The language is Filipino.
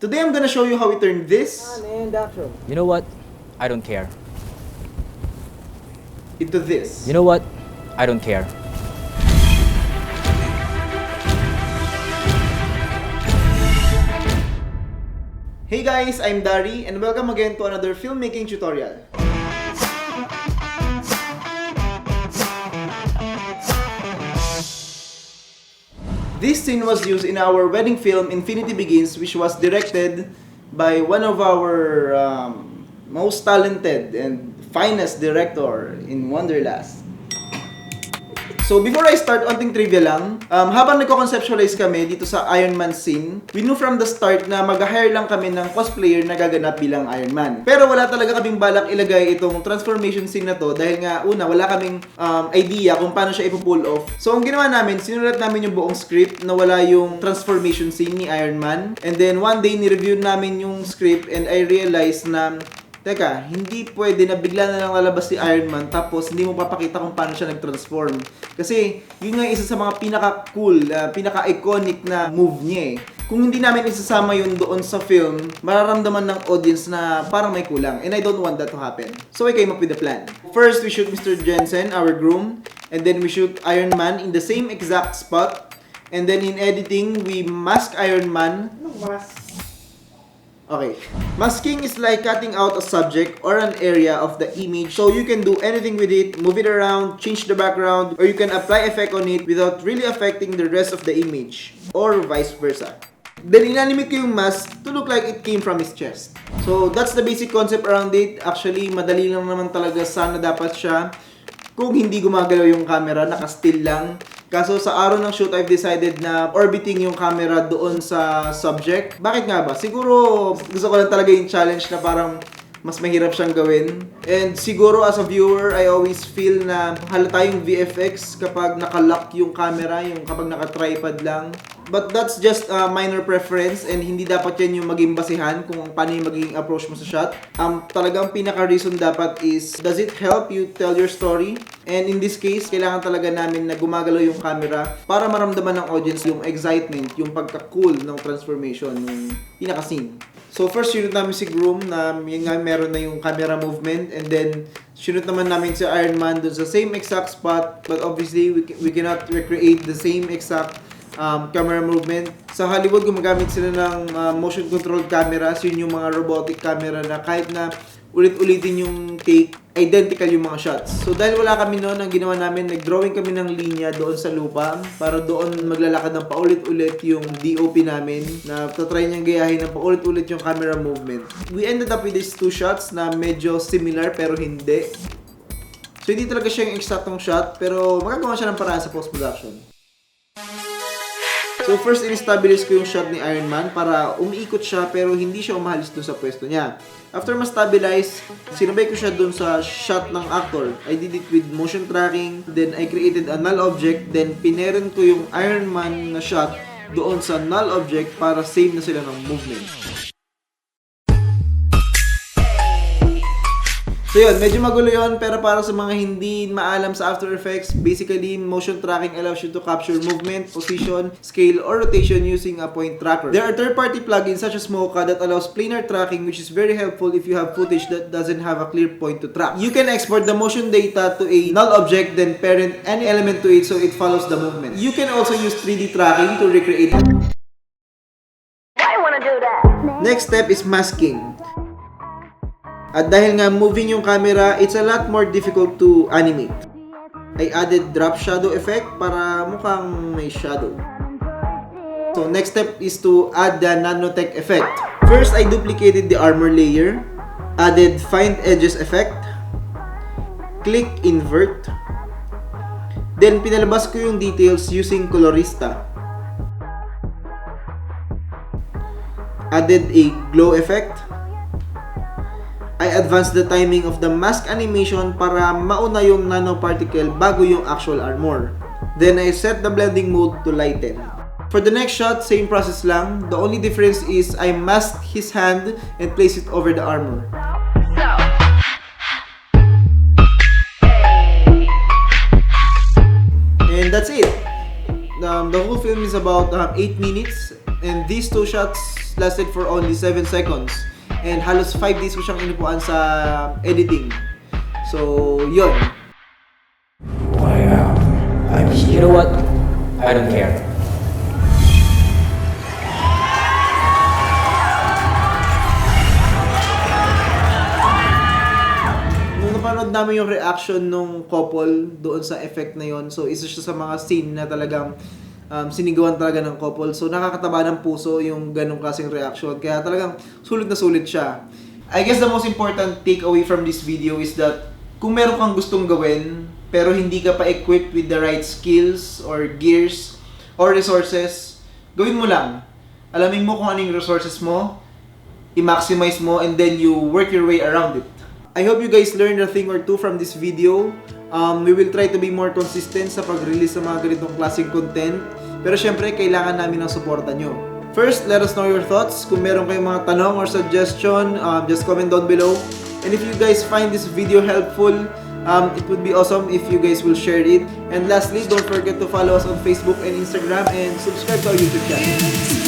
Today I'm gonna show you how we turn this You know what? I don't care. into this. You know what? I don't care. Hey guys, I'm Dari and welcome again to another filmmaking tutorial. This scene was used in our wedding film Infinity Begins, which was directed by one of our most talented and finest director in Wonderlust. So before I start, onting trivia lang. Habang nagko-conceptualize kami dito sa Iron Man scene, we knew from the start na mag-hire lang kami ng cosplayer na gaganap bilang Iron Man. Pero wala talaga kaming balak ilagay itong transformation scene na to dahil nga una, wala kaming idea kung paano siya ipo-pull off. So ang ginawa namin, sinulat namin yung buong script na wala yung transformation scene ni Iron Man. And then one day, ni-review namin yung script and I realized na teka, hindi pwede na bigla na lang lalabas si Iron Man tapos hindi mo papakita kung paano siya nag-transform. Kasi yun nga isa sa mga pinaka-cool, pinaka-iconic na move niya eh. Kung hindi namin isasama yun doon sa film, mararamdaman ng audience na parang may kulang. And I don't want that to happen. So I came up with a plan. First, we shoot Mr. Jensen, our groom. And then we shoot Iron Man in the same exact spot. And then in editing, we mask Iron Man. Okay. Masking is like cutting out a subject or an area of the image so you can do anything with it, move it around, change the background, or you can apply effect on it without really affecting the rest of the image, or vice versa. Then inanimate ko yung mask to look like it came from his chest. So that's the basic concept around it. Actually, madali lang naman talaga sana dapat siya kung hindi gumagalaw yung camera, naka-still lang. Kaso sa araw ng shoot, I've decided na orbiting yung camera doon sa subject. Bakit nga ba? Siguro gusto ko lang talaga yung challenge na parang mas mahirap siyang gawin. And siguro as a viewer, I always feel na halata yung VFX kapag nakalock yung camera, yung kapag naka-tripod lang. But that's just a minor preference and hindi dapat yan yung maging basihan kung paano yung magiging approach mo sa shot. Talagang pinaka-reason dapat is, does it help you tell your story? And in this case, kailangan talaga namin na gumagalaw yung camera para maramdaman ng audience yung excitement, yung pagka-cool ng transformation, ng pinaka-scene. So first, shoot namin si Groom na yun nga meron na yung camera movement, and then shoot naman namin si Iron Man dun sa same exact spot, but obviously we cannot recreate the same exact camera movement. Sa Hollywood, gumagamit sila ng motion controlled cameras. Yun yung mga robotic camera na kahit na ulit-ulitin yung take, identical yung mga shots. So dahil wala kami noon, ang ginawa namin, nag-drawing kami ng linya doon sa lupa para doon maglalakad ng paulit-ulit yung DOP namin na tatry niyang gayahin ng paulit-ulit yung camera movement. We ended up with these two shots na medyo similar pero hindi. So hindi talaga siya yung exactong shot pero magagawa siya ng paraan sa post-production. So first, in-establish ko yung shot ni Iron Man para umiikot siya pero hindi siya umahalis dun sa pwesto niya. After ma-stabilize, sinabay ko siya dun sa shot ng actor. I did it with motion tracking, then I created a null object, then pineren ko yung Iron Man na shot doon sa null object para same na sila ng movement. So yun, medyo magulo yun, pero para sa mga hindi maalam sa After Effects, basically, motion tracking allows you to capture movement, position, scale, or rotation using a point tracker. There are third-party plugins such as Mocha that allows planar tracking, which is very helpful if you have footage that doesn't have a clear point to track. You can export the motion data to a null object, then parent any element to it so it follows the movement. You can also use 3D tracking to recreate it. I wanna do that. Next step is masking. At dahil nga moving yung camera, it's a lot more difficult to animate. I added drop shadow effect para mukhang may shadow. So next step is to add the nanotech effect. First, I duplicated the armor layer, added find edges effect, click invert, then pinalabas ko yung details using colorista. Added a glow effect. I advanced the timing of the mask animation para mauna yung nanoparticle bago yung actual armor. Then I set the blending mode to lighten. For the next shot, same process lang. The only difference is I masked his hand and placed it over the armor. And that's it. The whole film is about 8 minutes. And these 2 shots lasted for only 7 seconds. And halos 5 days ko siyang inupuan sa editing. So, yun. You know what? I don't care. Nung napanood namin yung reaction nung couple doon sa effect na yon, so isa siya sa mga scene na talagang sinigawan talaga ng couple. So nakakataba ng puso yung ganong klaseng reaction. Kaya talagang sulit na sulit siya. I guess the most important takeaway from this video is that kung meron kang gustong gawin pero hindi ka pa equipped with the right skills or gears or resources, gawin mo lang. Alamin mo kung ano yung resources mo, i-maximize mo, and then you work your way around it. I hope you guys learned a thing or two from this video. We will try to be more consistent sa pag-release ng mga ganitong klaseng content. Pero syempre, kailangan namin ng suporta nyo. First, let us know your thoughts. Kung meron kayong mga tanong or suggestion, just comment down below. And if you guys find this video helpful, it would be awesome if you guys will share it. And lastly, don't forget to follow us on Facebook and Instagram and subscribe to our YouTube channel.